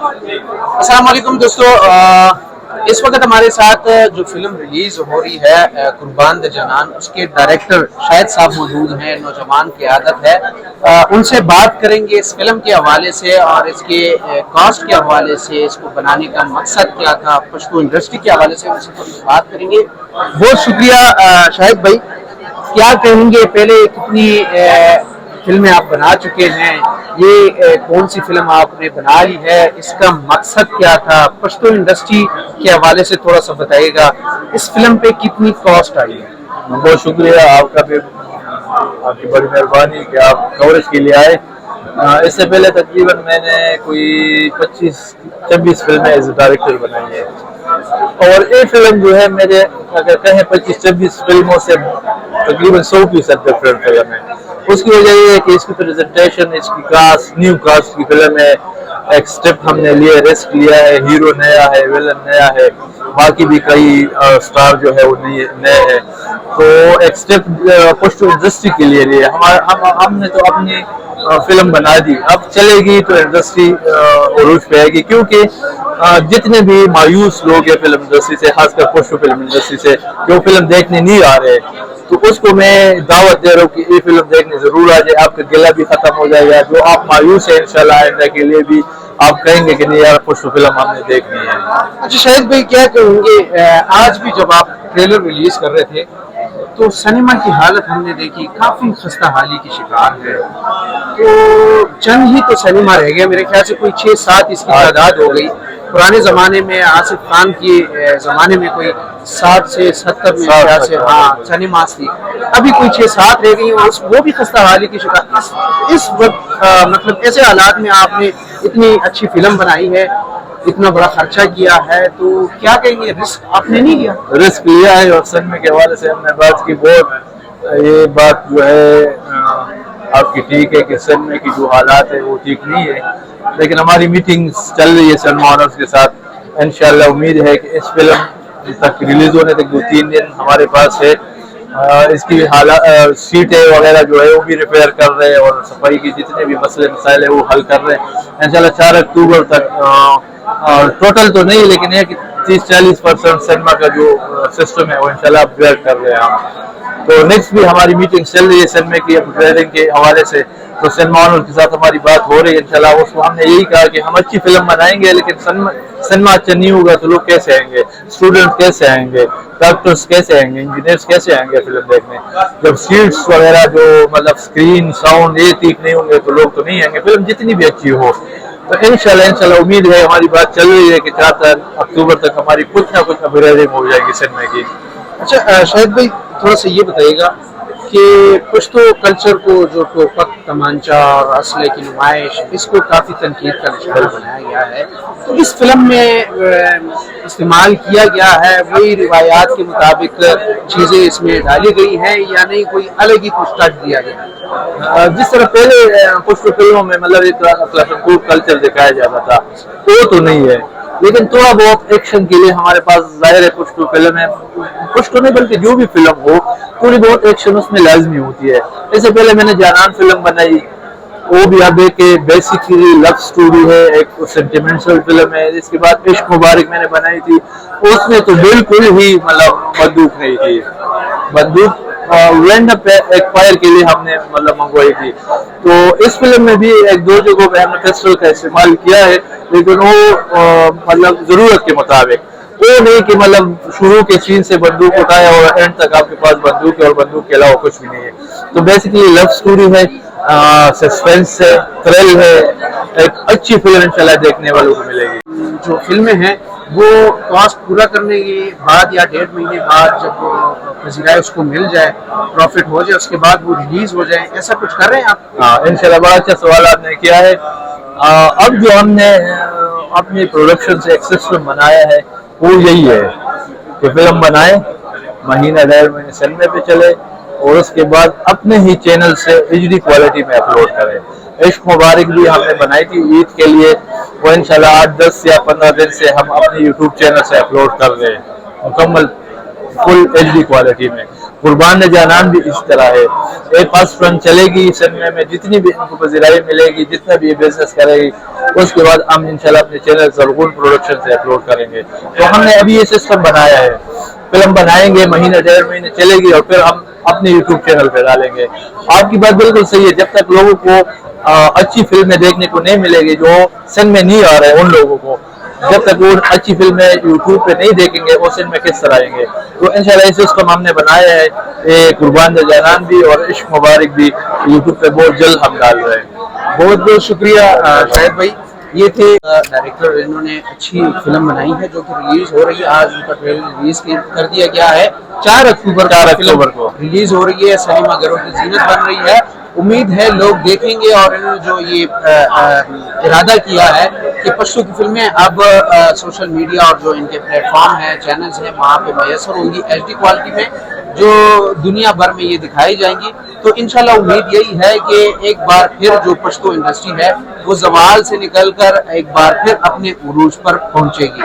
अस्सलाम वालेकुम दोस्तों, इस वक्त हमारे साथ जो फिल्म रिलीज हो रही है कुर्बान द जनान, उसके डायरेक्टर शाहिद साहब मौजूद हैं। नौजवान की आदत है, उनसे बात करेंगे इस फिल्म के हवाले से और इसके कॉस्ट के हवाले से, इसको बनाने का मकसद क्या था, पश्तो इंडस्ट्री के हवाले से उनसे थोड़ी सी बात करेंगे। बहुत शुक्रिया शाहिद भाई, क्या कहेंगे पहले, कितनी फिल्में आप बना चुके हैं, ये कौन सी फिल्म आपने बना ली है, इसका मकसद क्या था, पश्तो इंडस्ट्री के हवाले से थोड़ा सा बताइएगा। इस फिल्म पे कितनी कॉस्ट आई है? बहुत शुक्रिया आपका भी, आपकी बड़ी मेहरबानी कि आप कवरेज के लिए आए। इससे पहले तकरीबन मैंने कोई 25-26 फिल्में एज डायरेक्टर बनाई है, और ये फिल्म जो है मेरे अगर कहें 25-26 फिल्मों से तकरीबन 100% डिफरेंट फिल्म है। उसकी वजह ये है कि इसकी प्रेजेंटेशन, इसकी कास्ट, न्यू कास्ट की फिल्म है। एक स्टेप हमने लिए, रिस्क लिया है, हीरो नया है, विलन नया है, बाकी भी कई स्टार जो है वो नए हैं। तो एक स्टेप पश्तो इंडस्ट्री के लिए हमने तो अपनी फिल्म बना दी, अब चलेगी तो इंडस्ट्री उरूज पे आएगी, क्योंकि जितने भी मायूस लोग हैं फिल्म इंडस्ट्री से, खासकर पश्तो फिल्म इंडस्ट्री से, जो फिल्म देखने नहीं आ रहे, तो उसको मैं दावत दे रहा हूँ कि ये फिल्म देखने जरूर आ जाए। आपका गिला भी खत्म हो जाएगा, जो आप मायूस है इंशाल्लाह आइंदा के लिए भी आप कहेंगे कि नहीं यार पश्तो फिल्म हमने देखनी है। अच्छा शाहिद भाई, क्या कहेंगे, आज भी जब आप ट्रेलर रिलीज कर रहे थे तो सिनेमा की हालत हमने देखी, काफी खस्ता हाली की शिकार है। तो चंद ही तो सिनेमा रह गया, मेरे ख्याल से कोई 6-7 इसकी तादाद हो गई। पुराने जमाने में आसिफ खान के जमाने में कोई 60 से 70 में ख्याल से सिनेमा थी, अभी कोई 6-7 रह गई, वो भी खस्ता हाली की शिकार। इस वक्त मतलब ऐसे हालात में आपने इतनी अच्छी फिल्म बनाई है, इतना बड़ा खर्चा किया है, तो क्या कहेंगे, रिस्क आपने नहीं लिया? रिस्क लिया है, और सिनेमा के हवाले से हमने बात की बहुत। ये बात जो है आपकी ठीक है कि सिनेमा की जो हालात है वो ठीक नहीं है, लेकिन हमारी मीटिंग्स चल रही है सिनेमा ओनर्स के साथ। इंशाल्लाह उम्मीद है कि इस फिल्म तक रिलीज होने तक 2-3 दिन हमारे पास है। इसकी हालात, सीटें वगैरह जो है वो भी रिपेयर कर रहे हैं, और सफाई की जितने भी मसले मसाइल है वो हल कर रहे हैं। इंशाल्लाह 4 अक्टूबर तक टोटल तो नहीं, लेकिन है कि 30-40% सिनेमा का जो सिस्टम है वो इंशाल्लाह अपग्रेड कर रहे हैं हम। तो नेक्स्ट भी हमारी मीटिंग चल रही है सिनेमा की अपग्रेडिंग के हवाले से, तो सिनेमा ओनर के साथ हमारी बात हो रही है इंशाल्लाह। उसको हमने यही कहा कि हम अच्छी फिल्म बनाएंगे, लेकिन सिनेमा अच्छा नहीं होगा तो लोग कैसे आएंगे, स्टूडेंट कैसे आएंगे, डॉक्टर्स कैसे आएंगे, इंजीनियर्स कैसे आएंगे फिल्म देखने, जब सीट्स वगैरह जो मतलब स्क्रीन साउंड ये ठीक नहीं होंगे तो लोग तो नहीं आएंगे, फिल्म जितनी भी अच्छी हो। तो इंशाल्लाह उम्मीद है, हमारी बात चल रही है कि 4 अक्टूबर तक हमारी कुछ ना कुछ अपग्रेडिंग हो जाएगी सिनेमा की। अच्छा शाहिद भाई, थोड़ा सा ये बताइएगा कि पश्तो कल्चर को जो टोपक, तमांचा और असले की नुमाइश, इसको काफ़ी तनकीद का निशाना बनाया गया है, तो इस फिल्म में इस्तेमाल किया गया है वही रिवायात के मुताबिक चीज़ें इसमें डाली गई हैं, या नहीं कोई अलग ही कुछ टच दिया गया है? जिस तरह पहले पश्तो फिल्मों में मतलब एक कल्चर दिखाया जाता था वो तो नहीं है, लेकिन थोड़ा बहुत एक्शन के लिए हमारे पास जाहिर है पश्तो फिल्म है, पश्तो नहीं बल्कि जो भी फिल्म हो थोड़ी बहुत एक्शन उसमें लाजमी होती है। इससे पहले मैंने जानान फिल्म बनाई, वो भी अब एक बेसिकली लव स्टोरी है, एक सेंटिमेंटल फिल्म है। इसके बाद इश्क मुबारक मैंने बनाई थी, उसमें तो बिल्कुल ही मतलब बंदूक नहीं थी, बंदूक एक फायर के लिए हमने मतलब मंगवाई थी। तो इस फिल्म में भी 1-2 जगहों पे हमने पिस्टल का इस्तेमाल किया है, लेकिन वो मतलब जरूरत के मुताबिक, वो नहीं कि मतलब शुरू के सीन से बंदूक उठाया और एंड तक आपके पास बंदूक है और बंदूक के अलावा कुछ भी नहीं है। तो बेसिकली लव स्टोरी है, सस्पेंस है, थ्रिल है, एक अच्छी फिल्म इंशाल्लाह देखने वालों को मिलेगी। जो फिल्में हैं वो कॉस्ट पूरा करने के बाद या 1.5 महीने बाद जब पजीराए उसको मिल जाए, प्रॉफिट हो जाए, उसके बाद वो रिलीज हो जाए, ऐसा कुछ कर रहे हैं आप? हाँ इंशाल्लाह, बड़ा अच्छा सवाल आपने किया है। अब जो हमने अपनी प्रोडक्शन से एक सिस्टम बनाया है वो यही है कि फिल्म बनाए, महीना 1.5 महीने सिनेमा पे चले, और उसके बाद अपने ही चैनल से HD क्वालिटी में अपलोड करें। इश्क मुबारक भी हमने बनाई थी ईद के लिए, वो इंशाल्लाह 8-10 या 15 दिन से हम अपने YouTube चैनल से अपलोड कर रहे हैं मुकम्मल फुल HD क्वालिटी में। कुर्बान जनान भी इस तरह है, एक फर्स्ट रन चलेगी सिनेमा में, जितनी भी इनको पजीराई मिलेगी, जितना भी ये बिजनेस करेगी, اس کے بعد ہم انشاءاللہ اپنے چینل زرغون پروڈکشن سے اپلوڈ کریں گے. تو ہم نے ابھی یہ سسٹم بنایا ہے, فلم بنائیں گے, مہینہ 1.5 مہینے چلے گی اور پھر ہم اپنے یوٹیوب چینل پہ ڈالیں گے. آپ کی بات بالکل صحیح ہے, جب تک لوگوں کو اچھی فلمیں دیکھنے کو نہیں ملے گی, جو سن میں نہیں آ رہے ان لوگوں کو, جب تک وہ اچھی فلمیں یوٹیوب پہ نہیں دیکھیں گے وہ سن میں کس طرح آئیں گے. تو انشاءاللہ اس سسٹم ہم نے بنایا ہے. قربان جانان بھی اور عشق مبارک بھی یوٹیوب پہ بہت جلد ہم ڈال رہے ہیں. بہت بہت شکریہ شاہد بھائی. یہ تھے ڈائریکٹر, انہوں نے اچھی فلم بنائی ہے جو کہ ریلیز ہو رہی ہے. آج ان کا ٹریلر ریلیز کر دیا گیا ہے, 4 اکتوبر کو ریلیز ہو رہی ہے. سنیما گھروں کی زینت بن رہی ہے. امید ہے لوگ دیکھیں گے, اور انہوں نے جو یہ ارادہ کیا ہے کہ پشتو کی فلمیں اب سوشل میڈیا اور جو ان کے پلیٹ فارم ہیں, چینلز ہیں, وہاں پہ میسر ہوں گی HD کوالٹی میں, جو دنیا بھر میں یہ دکھائی جائیں گی. تو انشاءاللہ امید یہی ہے کہ ایک بار پھر جو پشتو انڈسٹری ہے وہ زوال سے نکل کر ایک بار پھر اپنے عروج پر پہنچے گی.